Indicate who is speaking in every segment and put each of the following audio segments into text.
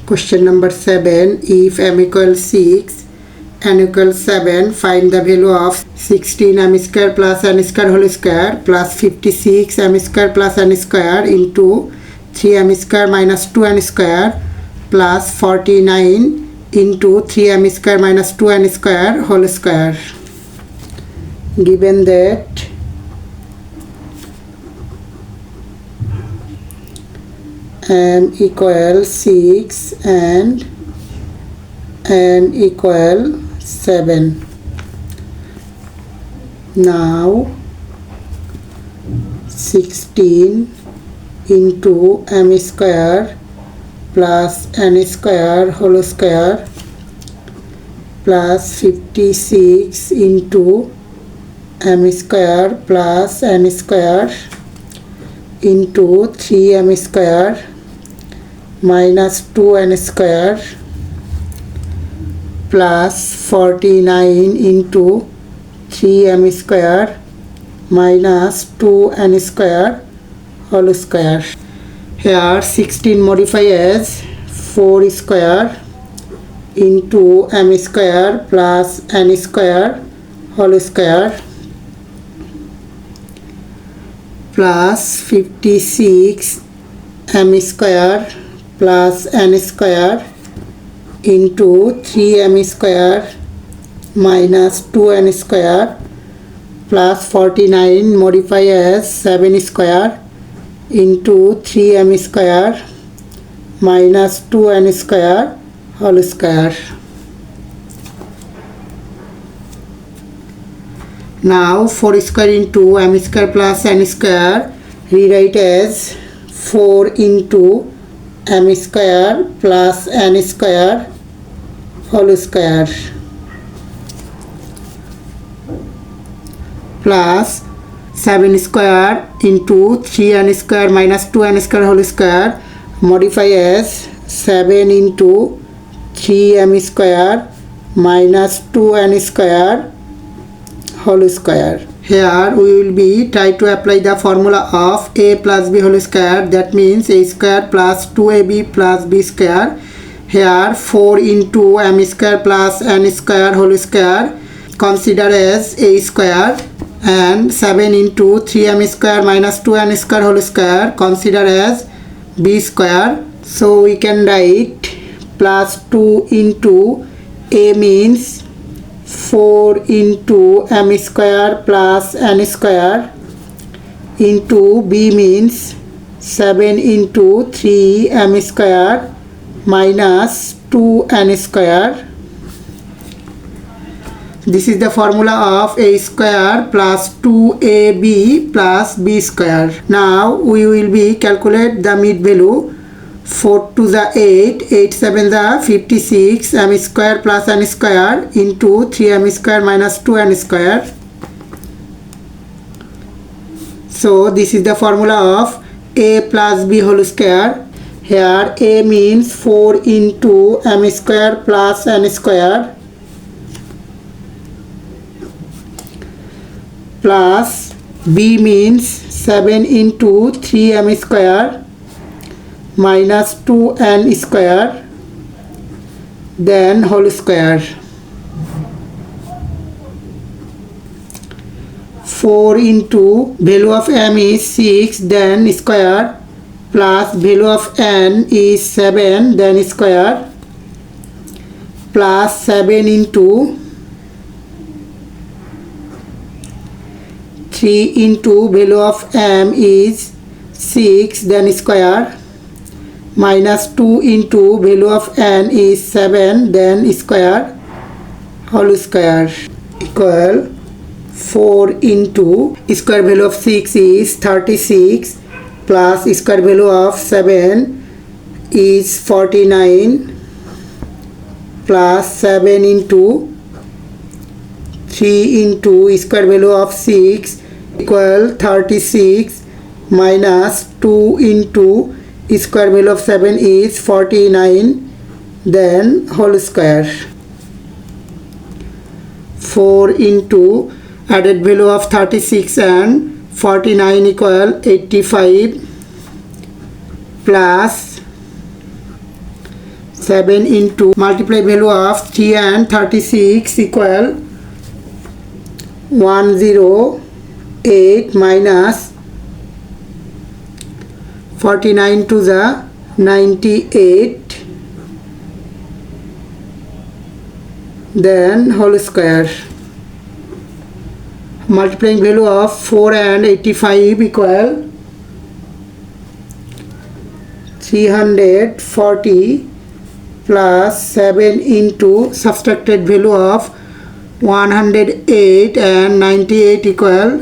Speaker 1: Question number 7. If m equals 6, n equals 7, find the value of 16 m square plus n square whole square plus 56 m square plus n square into 3 m square minus 2n square plus 49 into 3 m square minus 2n square whole square. Given that m equals 6 and n equal 7. Now 16 into m square plus n square whole square plus 56 into m square plus n square into 3m square minus 2n square plus 49 into 3m square minus 2n square whole square. Here 16 modify as 4 square into m square plus n square whole square plus 56 m square plus n square into 3m square minus 2n square plus 49 modify as 7 square into 3m square minus 2n square whole square. Now 4 square into m square plus n square rewrite as 4 into m square plus n square whole square plus 7 square into 3n square minus 2n square whole square modify as 7 into 3m square minus 2n square whole square. Here we will be try to apply the formula of a plus b whole square, that means a square plus 2ab plus b square. Here 4 into m square plus n square whole square consider as a square and 7 into 3m square minus 2n square whole square consider as b square. So we can write plus 2 into a means 4 into m square plus n square into b means 7 into 3m square minus 2n square. This is the formula of a square plus 2ab plus b square. Now we will be calculate the mid value. 4 to the 8, 8 7 the 56 m square plus n square into 3m square minus 2n square. So this is the formula of a plus b whole square. Here a means 4 into m square plus n square plus b means 7 into 3m square minus 2n square then whole square. 4 into value of m is 6 then square plus value of n is 7 then square plus 7 into 3 into value of m is 6 then square minus 2 into value of n is 7 then square whole square equal 4 into square value of 6 is 36 plus square value of 7 is 49 plus 7 into 3 into square value of 6 equal 36 minus 2 into square value of 7 is 49 then whole square. 4 into added value of 36 and 49 equal 85 plus 7 into multiply value of 3 and 36 equal 108 minus 49 to the 98, then whole square. Multiplying value of 4 and 85 equal 340 plus 7 into subtracted value of 108 and 98 equal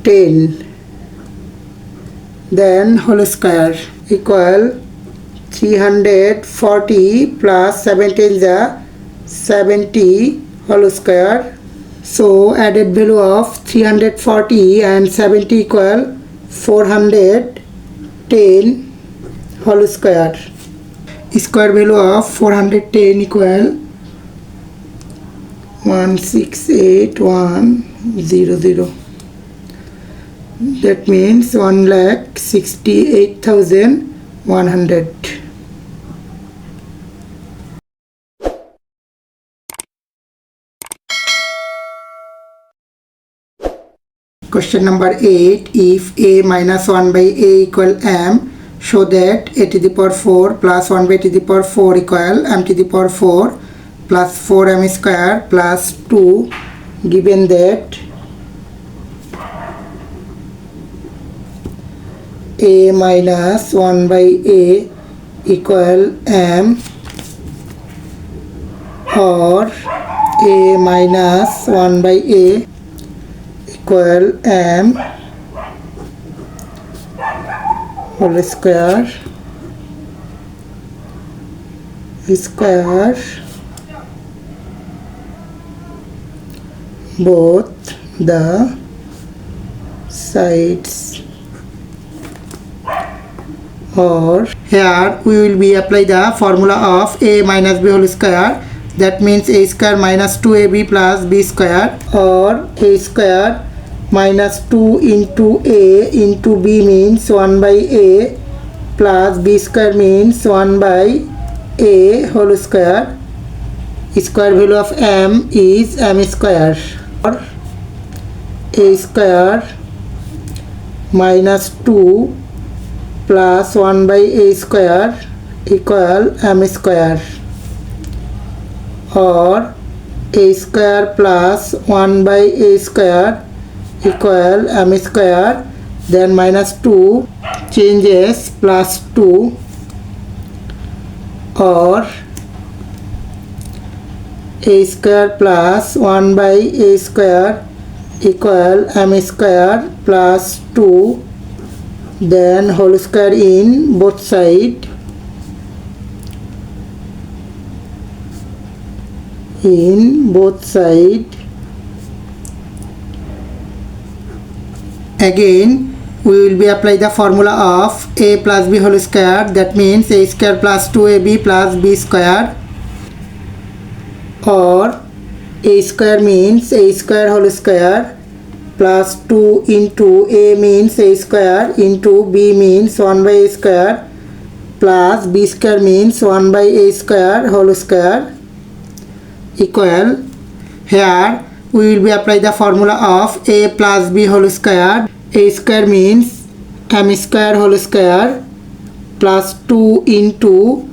Speaker 1: 10, then whole square equal 340 plus 17 the 70 whole square. So added value of 340 and 70 equal 410 whole square. Square value of 410 equal 168,100. That means 1,68,100. Question number 8. If a minus 1 by a equal m, show that a to the power 4 plus 1 by to the power 4 equal m to the power 4 plus 4m square plus 2, given that a minus 1 by a equal m, or a minus 1 by a equal m whole square both the sides. Or here we will be apply the formula of a minus b whole square. That means a square minus 2ab plus b square, or a square minus 2 into a into b means 1 by a plus b square means 1 by a whole square. Square value of m is m square, or a square minus 2 plus 1 by a square equal m square, or a square plus 1 by a square equal m square, then minus 2 changes plus 2, or a square plus 1 by a square equal m square plus 2, then whole square in both sides. Again we will be apply the formula of a plus b whole square. That means a square plus 2ab plus b square, or a square means a square whole square plus 2 into a means a square into b means 1 by a square plus b square means 1 by a square whole square equal. Here we will be apply the formula of a plus b whole square. A square means m square whole square plus 2 into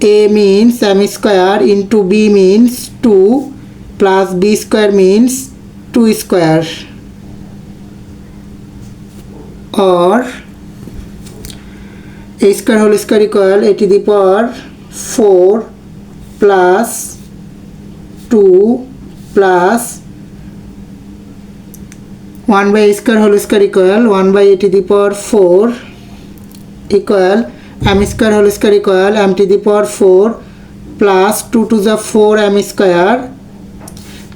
Speaker 1: a means m square into b means 2 plus b square means 2 square, or a square whole square equal a to the power 4 plus 2 plus 1 by a square whole square equal 1 by a to the power 4 equal m square whole square equal m to the power 4 plus 2 to the 4 m square,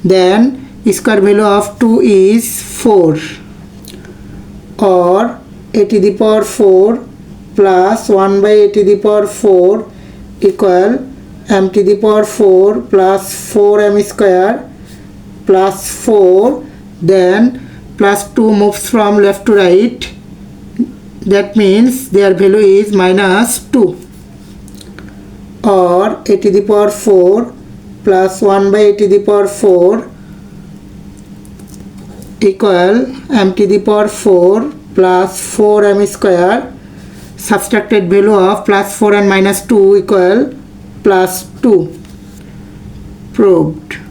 Speaker 1: then square value of 2 is 4, or a to the power 4 plus 1 by a to the power 4 equal m to the power 4 plus 4m square plus 4, then plus 2 moves from left to right. That means their value is minus 2. or a to the power 4 plus 1 by a to the power 4 equal m to the power 4 plus 4m square. Subtracted value of plus 4 and minus 2 equal plus 2. Proved.